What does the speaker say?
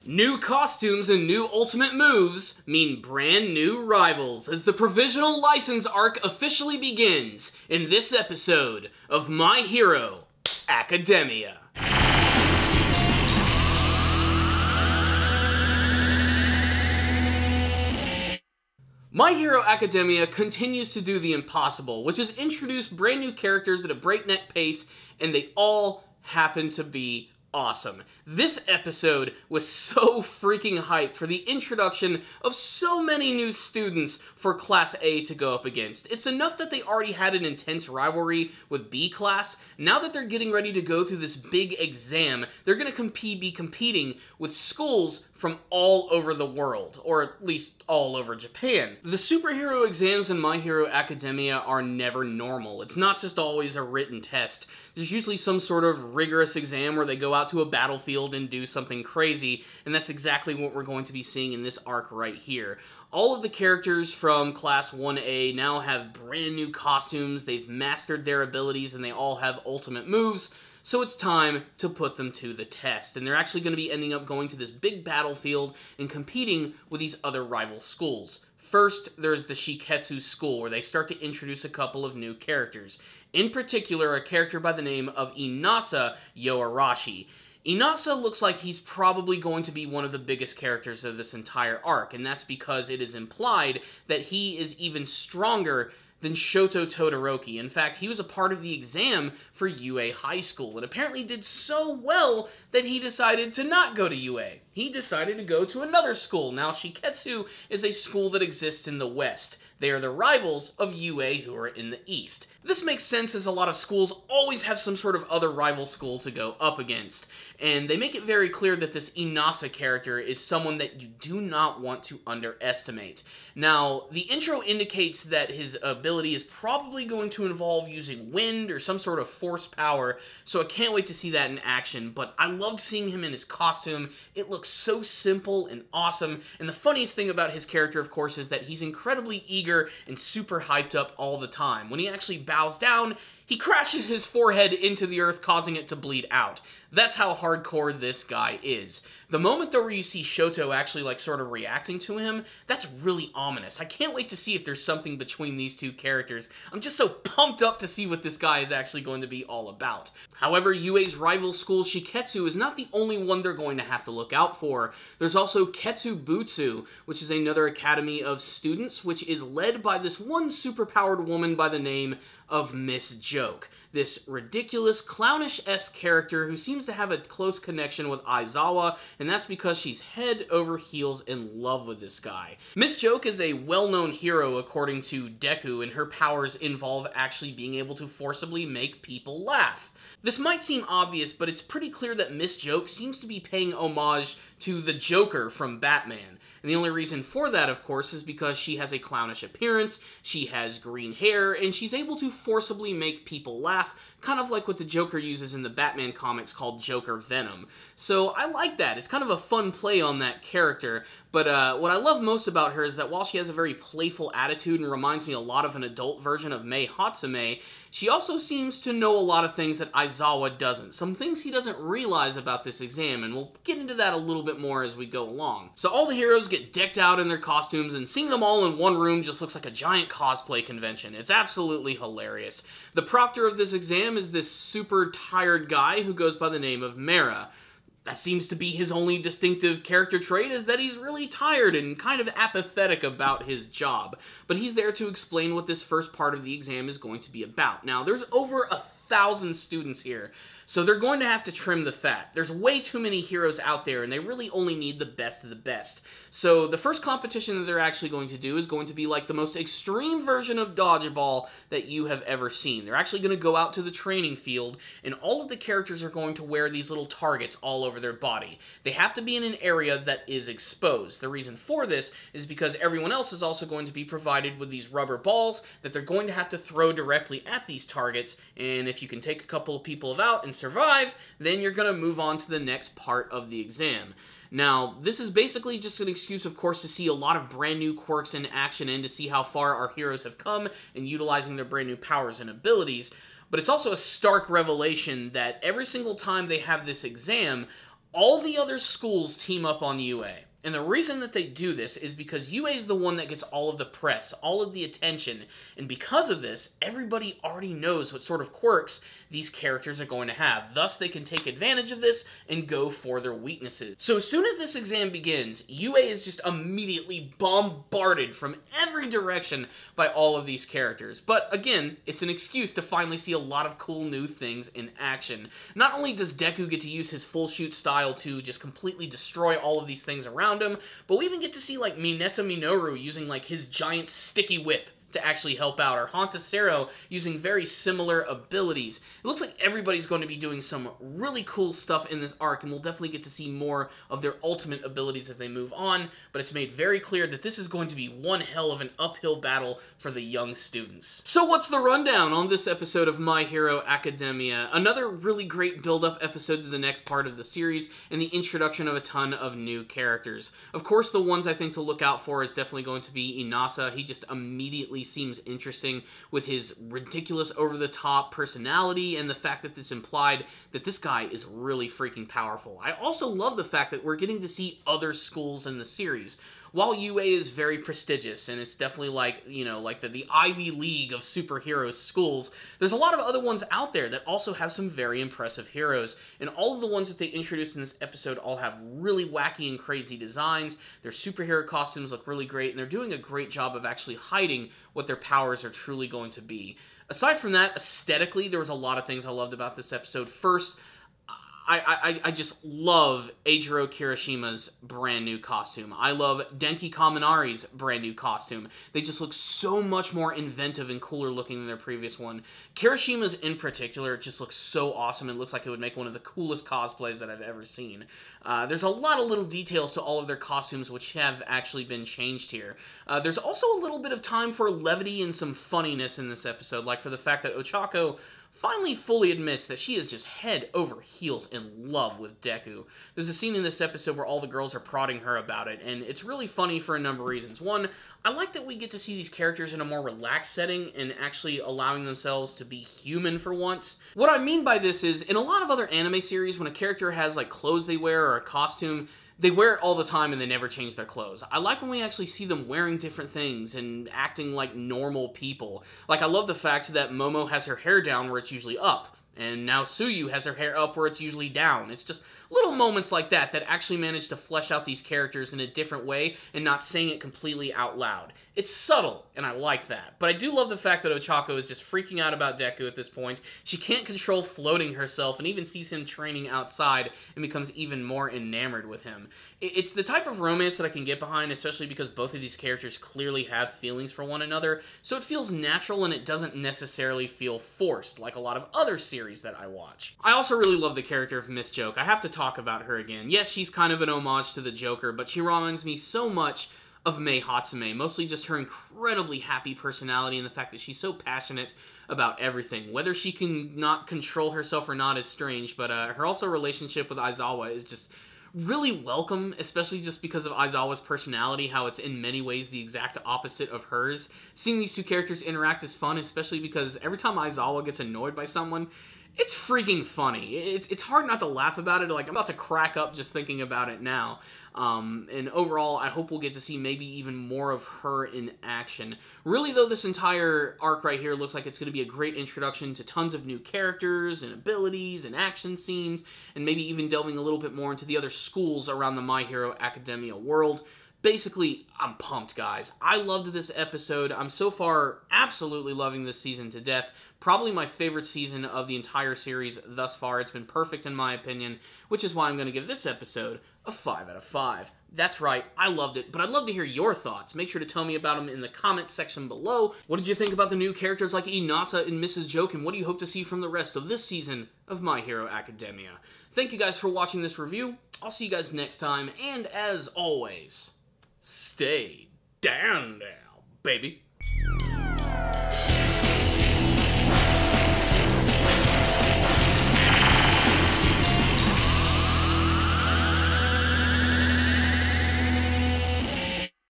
New costumes and new ultimate moves mean brand new rivals as the provisional license arc officially begins in this episode of My Hero Academia. My Hero Academia continues to do the impossible, which is introduce brand new characters at a breakneck pace, and they all happen to be awesome. This episode was so freaking hyped for the introduction of so many new students for Class A to go up against. It's enough that they already had an intense rivalry with B Class. Now that they're getting ready to go through this big exam, they're going to be competing with schools from all over the world, or at least all over Japan. The superhero exams in My Hero Academia are never normal. It's not just always a written test. There's usually some sort of rigorous exam where they go out to a battlefield and do something crazy, and that's exactly what we're going to be seeing in this arc right here. All of the characters from Class 1A now have brand new costumes, they've mastered their abilities, and they all have ultimate moves, so it's time to put them to the test. And they're actually going to be ending up going to this big battlefield and competing with these other rival schools. First, there's the Shiketsu School, where they start to introduce a couple of new characters. In particular, a character by the name of Inasa Yoarashi. Inasa looks like he's probably going to be one of the biggest characters of this entire arc, and that's because it is implied that he is even stronger than Shoto Todoroki. In fact, he was a part of the exam for UA High School, and apparently did so well that he decided to not go to UA. He decided to go to another school. Now, Shiketsu is a school that exists in the West. They are the rivals of UA, who are in the East. This makes sense as a lot of schools always have some sort of other rival school to go up against, and they make it very clear that this Inasa character is someone that you do not want to underestimate. Now, the intro indicates that his ability is probably going to involve using wind or some sort of force power, so I can't wait to see that in action, but I loved seeing him in his costume. It looks so simple and awesome, and the funniest thing about his character, of course, is that he's incredibly eager and super hyped up all the time. When he actually bows down, he crashes his forehead into the earth, causing it to bleed out. That's how hardcore this guy is. The moment, though, where you see Shoto actually, sort of reacting to him, that's really ominous. I can't wait to see if there's something between these two characters. I'm just so pumped up to see what this guy is actually going to be all about. However, UA's rival school, Shiketsu, is not the only one they're going to have to look out for. There's also Ketsubutsu, which is another academy of students, which is led by this one superpowered woman by the name of Miss Joke. This ridiculous, clownish-esque character who seems to have a close connection with Aizawa, and that's because she's head over heels in love with this guy. Miss Joke is a well-known hero according to Deku, and her powers involve actually being able to forcibly make people laugh. This might seem obvious, but it's pretty clear that Miss Joke seems to be paying homage to the Joker from Batman. And the only reason for that, of course, is because she has a clownish appearance, she has green hair, and she's able to forcibly make people laugh, kind of like what the Joker uses in the Batman comics called Joker Venom. So I like that. It's kind of a fun play on that character, but what I love most about her is that while she has a very playful attitude and reminds me a lot of an adult version of Mei Hatsume, she also seems to know a lot of things that Aizawa doesn't. Some things he doesn't realize about this exam, and we'll get into that a little bit more as we go along. So all the heroes get decked out in their costumes, and seeing them all in one room just looks like a giant cosplay convention. It's absolutely hilarious. The proctor of this exam is this super tired guy who goes by the name of Mera. That seems to be his only distinctive character trait, is that he's really tired and kind of apathetic about his job. But he's there to explain what this first part of the exam is going to be about. Now, there's over 1,000 students here, so they're going to have to trim the fat. There's way too many heroes out there, and they really only need the best of the best. So the first competition that they're actually going to do is going to be like the most extreme version of dodgeball that you have ever seen. They're actually going to go out to the training field, and all of the characters are going to wear these little targets all over their body. They have to be in an area that is exposed. The reason for this is because everyone else is also going to be provided with these rubber balls that they're going to have to throw directly at these targets, and if you can take a couple of people out and survive, then you're going to move on to the next part of the exam. Now, this is basically just an excuse, of course, to see a lot of brand new quirks in action and to see how far our heroes have come in utilizing their brand new powers and abilities, but it's also a stark revelation that every single time they have this exam, all the other schools team up on UA. And the reason that they do this is because UA is the one that gets all of the press, all of the attention, and because of this, everybody already knows what sort of quirks these characters are going to have. Thus, they can take advantage of this and go for their weaknesses. So as soon as this exam begins, UA is just immediately bombarded from every direction by all of these characters. But again, it's an excuse to finally see a lot of cool new things in action. Not only does Deku get to use his full shoot style to just completely destroy all of these things around him, but we even get to see like Mineta Minoru using like his giant sticky whip to actually help out, or Hantasero using very similar abilities. It looks like everybody's going to be doing some really cool stuff in this arc, and we'll definitely get to see more of their ultimate abilities as they move on, but it's made very clear that this is going to be one hell of an uphill battle for the young students. So what's the rundown on this episode of My Hero Academia? Another really great build-up episode to the next part of the series, and the introduction of a ton of new characters. Of course, the ones I think to look out for is definitely going to be Inasa. He just immediately seems interesting with his ridiculous over-the-top personality and the fact that this implied that this guy is really freaking powerful. I also love the fact that we're getting to see other schools in the series. While UA is very prestigious, and it's definitely like, you know, like the Ivy League of superhero schools, there's a lot of other ones out there that also have some very impressive heroes, and all of the ones that they introduced in this episode all have really wacky and crazy designs. Their superhero costumes look really great, and they're doing a great job of actually hiding what their powers are truly going to be. Aside from that, aesthetically, there was a lot of things I loved about this episode. First, I just love Eijiro Kirishima's brand new costume. I love Denki Kaminari's brand new costume. They just look so much more inventive and cooler looking than their previous one. Kirishima's in particular just looks so awesome and looks like it would make one of the coolest cosplays that I've ever seen. There's a lot of little details to all of their costumes which have actually been changed here. There's also a little bit of time for levity and some funniness in this episode, like for the fact that Ochako finally fully admits that she is just head over heels in love with Deku. There's a scene in this episode where all the girls are prodding her about it, and it's really funny for a number of reasons. One, I like that we get to see these characters in a more relaxed setting and actually allowing themselves to be human for once. What I mean by this is, in a lot of other anime series, when a character has like clothes they wear or a costume, they wear it all the time and they never change their clothes. I like when we actually see them wearing different things and acting like normal people. Like, I love the fact that Momo has her hair down where it's usually up, and now Suyu has her hair up where it's usually down. It's just little moments like that that actually manage to flesh out these characters in a different way and not saying it completely out loud. It's subtle, and I like that. But I do love the fact that Ochako is just freaking out about Deku at this point. She can't control floating herself and even sees him training outside and becomes even more enamored with him. It's the type of romance that I can get behind, especially because both of these characters clearly have feelings for one another, so it feels natural and it doesn't necessarily feel forced, like a lot of other series that I watch. I also really love the character of Miss Joke. I have to talk about her again. Yes, she's kind of an homage to the Joker, but she reminds me so much of Mei Hatsume, mostly just her incredibly happy personality and the fact that she's so passionate about everything. Whether she can not control herself or not is strange, but her also relationship with Aizawa is just really welcome, especially just because of Aizawa's personality, how it's in many ways the exact opposite of hers. Seeing these two characters interact is fun, especially because every time Aizawa gets annoyed by someone, it's freaking funny. It's hard not to laugh about it. Like, I'm about to crack up just thinking about it now. And overall, I hope we'll get to see maybe even more of her in action. Really, though, this entire arc right here looks like it's going to be a great introduction to tons of new characters and abilities and action scenes, and maybe even delving a little bit more into the other schools around the My Hero Academia world. Basically, I'm pumped, guys. I loved this episode. I'm so far absolutely loving this season to death. Probably my favorite season of the entire series thus far. It's been perfect in my opinion, which is why I'm going to give this episode a 5 out of 5. That's right, I loved it, but I'd love to hear your thoughts. Make sure to tell me about them in the comments section below. What did you think about the new characters like Inasa and Mrs. Joke, and what do you hope to see from the rest of this season of My Hero Academia? Thank you guys for watching this review. I'll see you guys next time, and as always, stay down now, baby.